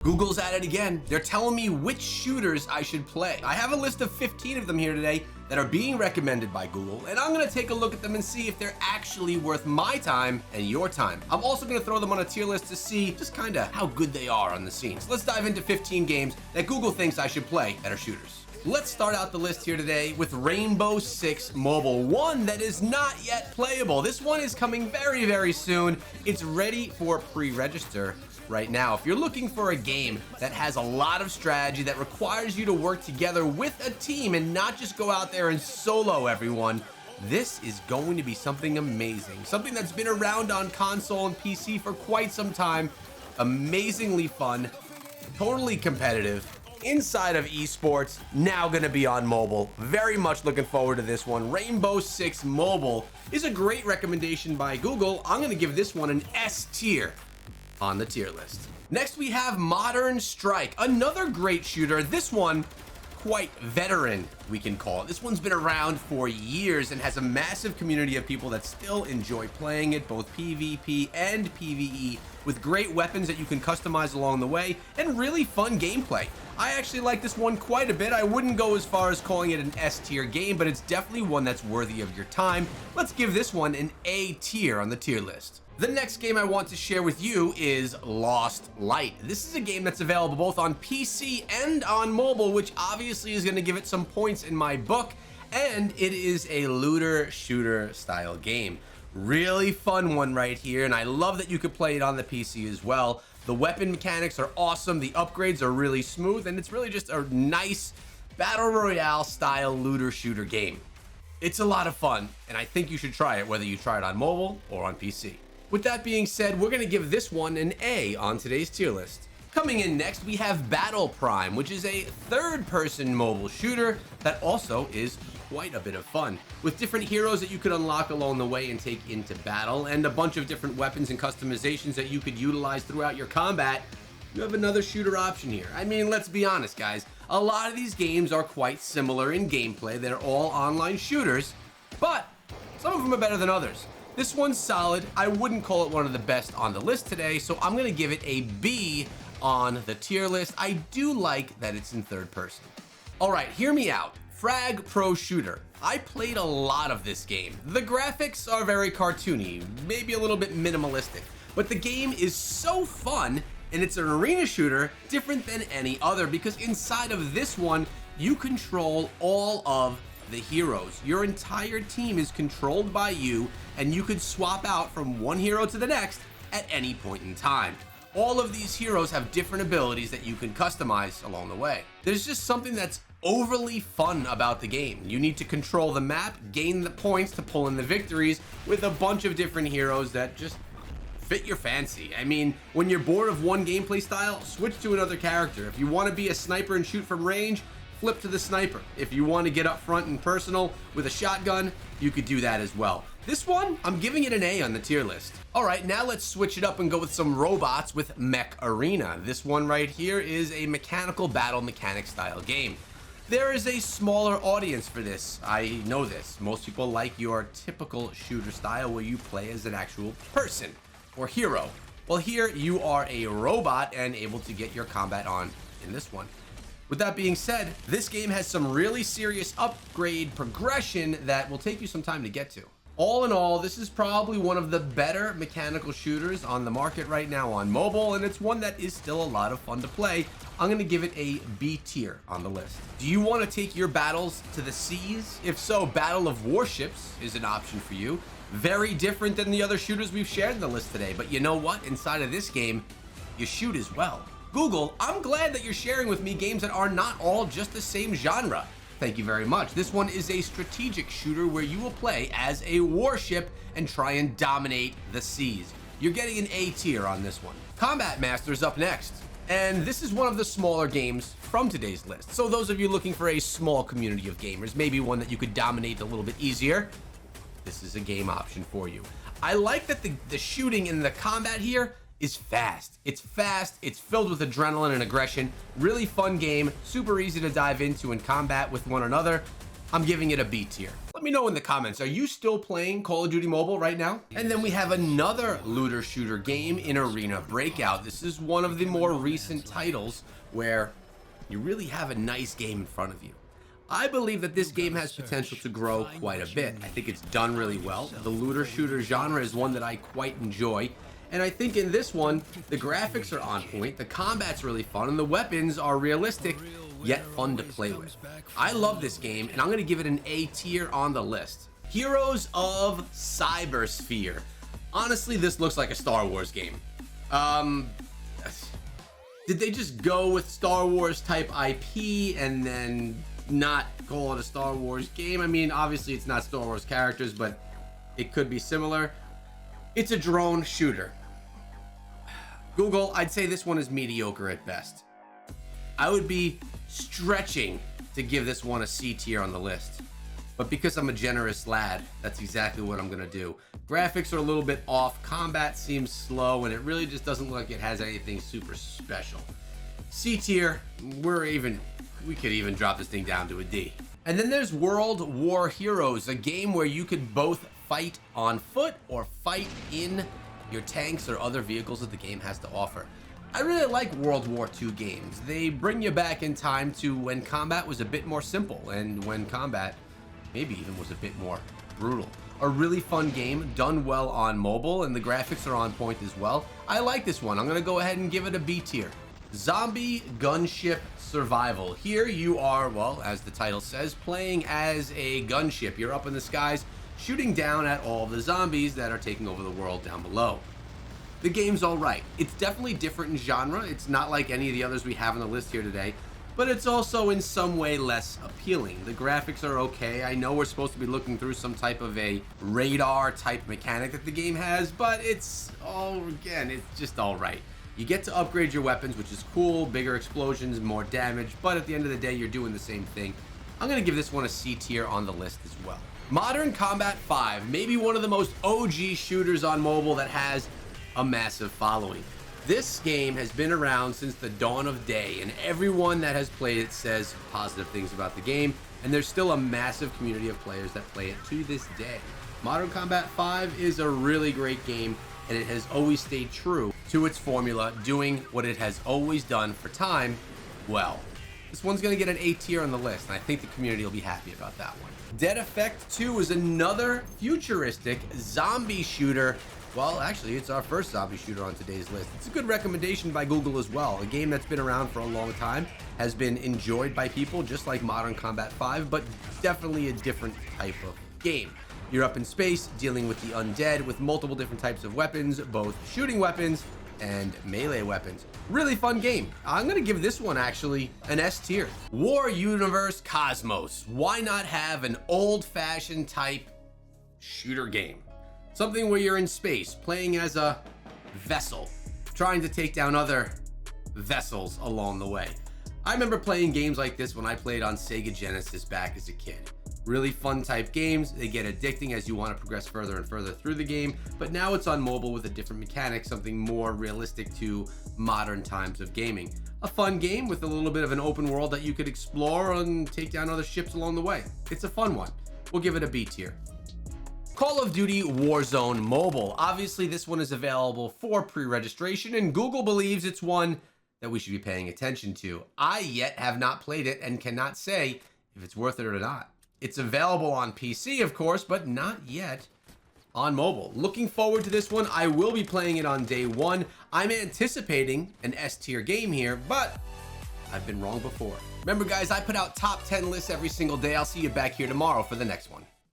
Google's at it again. They're telling me which shooters I should play. I have a list of 15 of them here today that are being recommended by Google, and I'm gonna take a look at them and see if they're actually worth my time and your time. I'm also gonna throw them on a tier list to see just kinda how good they are on the scene. So let's dive into 15 games that Google thinks I should play that are shooters. Let's start out the list here today with Rainbow Six Mobile, one that is not yet playable. This one is coming very, very soon. It's ready for pre-register right now. If you're looking for a game that has a lot of strategy, that requires you to work together with a team and not just go out there and solo everyone, this is going to be something amazing. Something that's been around on console and PC for quite some time. Amazingly fun, totally competitive, inside of esports, now gonna be on mobile. Very much looking forward to this one. Rainbow Six Mobile is a great recommendation by Google. I'm gonna give this one an S tier on the tier list. Next we have Modstrike, another great shooter. This one quite veteran, we can call it. This one's been around for years and has a massive community of people that still enjoy playing it, both PvP and PvE, with great weapons that you can customize along the way and really fun gameplay. I actually like this one quite a bit. I wouldn't go as far as calling it an S tier game, but it's definitely one that's worthy of your time. Let's give this one an A tier on the tier list. The next game I want to share with you is Lost Light. This is a game that's available both on PC and on mobile, which obviously is going to give it some points in my book, and it is a looter shooter style game. Really fun one right here, and I love that you could play it on the PC as well. The weapon mechanics are awesome, the upgrades are really smooth, and it's really just a nice battle royale style looter shooter game. It's a lot of fun, and I think you should try it, whether you try it on mobile or on PC. With that being said, we're going to give this one an A on today's tier list. Coming in next, we have Battle Prime, which is a third-person mobile shooter that also is quite a bit of fun, with different heroes that you could unlock along the way and take into battle, and a bunch of different weapons and customizations that you could utilize throughout your combat. You have another shooter option here. I mean, let's be honest, guys. A lot of these games are quite similar in gameplay. They're all online shooters, but some of them are better than others. This one's solid. I wouldn't call it one of the best on the list today, so I'm gonna give it a B on the tier list. I do like that it's in third person. All right, hear me out. Frag Pro Shooter. I played a lot of this game. The graphics are very cartoony, maybe a little bit minimalistic, but the game is so fun, and it's an arena shooter different than any other, because inside of this one, you control all of the heroes. Your entire team is controlled by you, and you could swap out from one hero to the next at any point in time. All of these heroes have different abilities that you can customize along the way. There's just something that's overly fun about the game. You need to control the map, gain the points to pull in the victories with a bunch of different heroes that just fit your fancy. I mean, when you're bored of one gameplay style, switch to another character. If you want to be a sniper and shoot from range, flip to the sniper. If you want to get up front and personal with a shotgun, you could do that as well. This one, I'm giving it an A on the tier list. All right, now let's switch it up and go with some robots with Mech Arena. This one right here is a mechanical battle mechanic style game. There is a smaller audience for this. I know this. Most people like your typical shooter style where you play as an actual person or hero. Well, here you are a robot and able to get your combat on in this one. With that being said, this game has some really serious upgrade progression that will take you some time to get to. All in all, this is probably one of the better mechanical shooters on the market right now on mobile, and it's one that is still a lot of fun to play. I'm gonna give it a B tier on the list. Do you want to take your battles to the seas? If so, Battle of Warships is an option for you. Very different than the other shooters we've shared in the list today, but you know what? Inside of this game, you shoot as well. Google, I'm glad that you're sharing with me games that are not all just the same genre. Thank you very much. This one is a strategic shooter where you will play as a warship and try and dominate the seas. You're getting an A tier on this one. Combat Master's up next, and this is one of the smaller games from today's list. So those of you looking for a small community of gamers, maybe one that you could dominate a little bit easier, this is a game option for you. I like that the shooting and the combat here is fast. It's fast, it's filled with adrenaline and aggression. Really fun game, super easy to dive into and combat with one another. I'm giving it a B tier. Let me know in the comments, are you still playing Call of Duty Mobile right now? And then we have another looter shooter game in Arena, Breakout. This is one of the more recent titles where you really have a nice game in front of you. I believe that this game has potential to grow quite a bit. I think it's done really well. The looter shooter genre is one that I quite enjoy. And I think in this one, the graphics are on point, the combat's really fun, and the weapons are realistic, yet fun to play with. I love this game, and I'm going to give it an A tier on the list. Heroes of Cybersphere. Honestly, this looks like a Star Wars game. Did they just go with Star Wars type IP and then not call it a Star Wars game? I mean, obviously it's not Star Wars characters, but it could be similar. It's a drone shooter. Google, I'd say this one is mediocre at best. I would be stretching to give this one a C tier on the list. But because I'm a generous lad, that's exactly what I'm gonna do. Graphics are a little bit off, combat seems slow, and it really just doesn't look like it has anything super special. C tier, we could even drop this thing down to a D. And then there's World War Heroes, a game where you could both fight on foot or fight in your tanks or other vehicles that the game has to offer. I really like World War II games. They bring you back in time to when combat was a bit more simple and when combat maybe even was a bit more brutal. A really fun game, done well on mobile, and the graphics are on point as well. I like this one. I'm gonna go ahead and give it a B tier. Zombie Gunship Survival. Here you are, well, as the title says, playing as a gunship. You're up in the skies, shooting down at all the zombies that are taking over the world down below. The game's all right. It's definitely different in genre. It's not like any of the others we have on the list here today, but it's also in some way less appealing. The graphics are okay. I know we're supposed to be looking through some type of a radar type mechanic that the game has, but it's just all right. You get to upgrade your weapons, which is cool, bigger explosions, more damage, but at the end of the day, you're doing the same thing. I'm gonna give this one a C tier on the list as well. Modern Combat 5, maybe one of the most OG shooters on mobile that has a massive following. This game has been around since the dawn of day, and everyone that has played it says positive things about the game, and there's still a massive community of players that play it to this day. Modern Combat 5 is a really great game, and it has always stayed true to its formula, doing what it has always done for time well. This one's gonna get an A tier on the list, and I think the community will be happy about that one. Dead Effect 2 is another futuristic zombie shooter. Well, actually, it's our first zombie shooter on today's list. It's a good recommendation by Google as well. A game that's been around for a long time, has been enjoyed by people, just like Modern Combat 5, but definitely a different type of game. You're up in space, dealing with the undead with multiple different types of weapons, both shooting weapons and melee weapons. Really fun game. I'm gonna give this one actually an S tier. War Universe Cosmos. Why not have an old-fashioned type shooter game? Something where you're in space, playing as a vessel, trying to take down other vessels along the way. I remember playing games like this when I played on Sega Genesis back as a kid. Really fun type games. They get addicting as you want to progress further and further through the game, but now it's on mobile with a different mechanic, something more realistic to modern times of gaming. A fun game with a little bit of an open world that you could explore and take down other ships along the way. It's a fun one. We'll give it a B tier. Call of Duty Warzone Mobile. Obviously, this one is available for pre-registration, and Google believes it's one that we should be paying attention to. I yet have not played it and cannot say if it's worth it or not. It's available on PC, of course, but not yet on mobile. Looking forward to this one. I will be playing it on day one. I'm anticipating an S tier game here, but I've been wrong before. Remember, guys, I put out top 10 lists every single day. I'll see you back here tomorrow for the next one.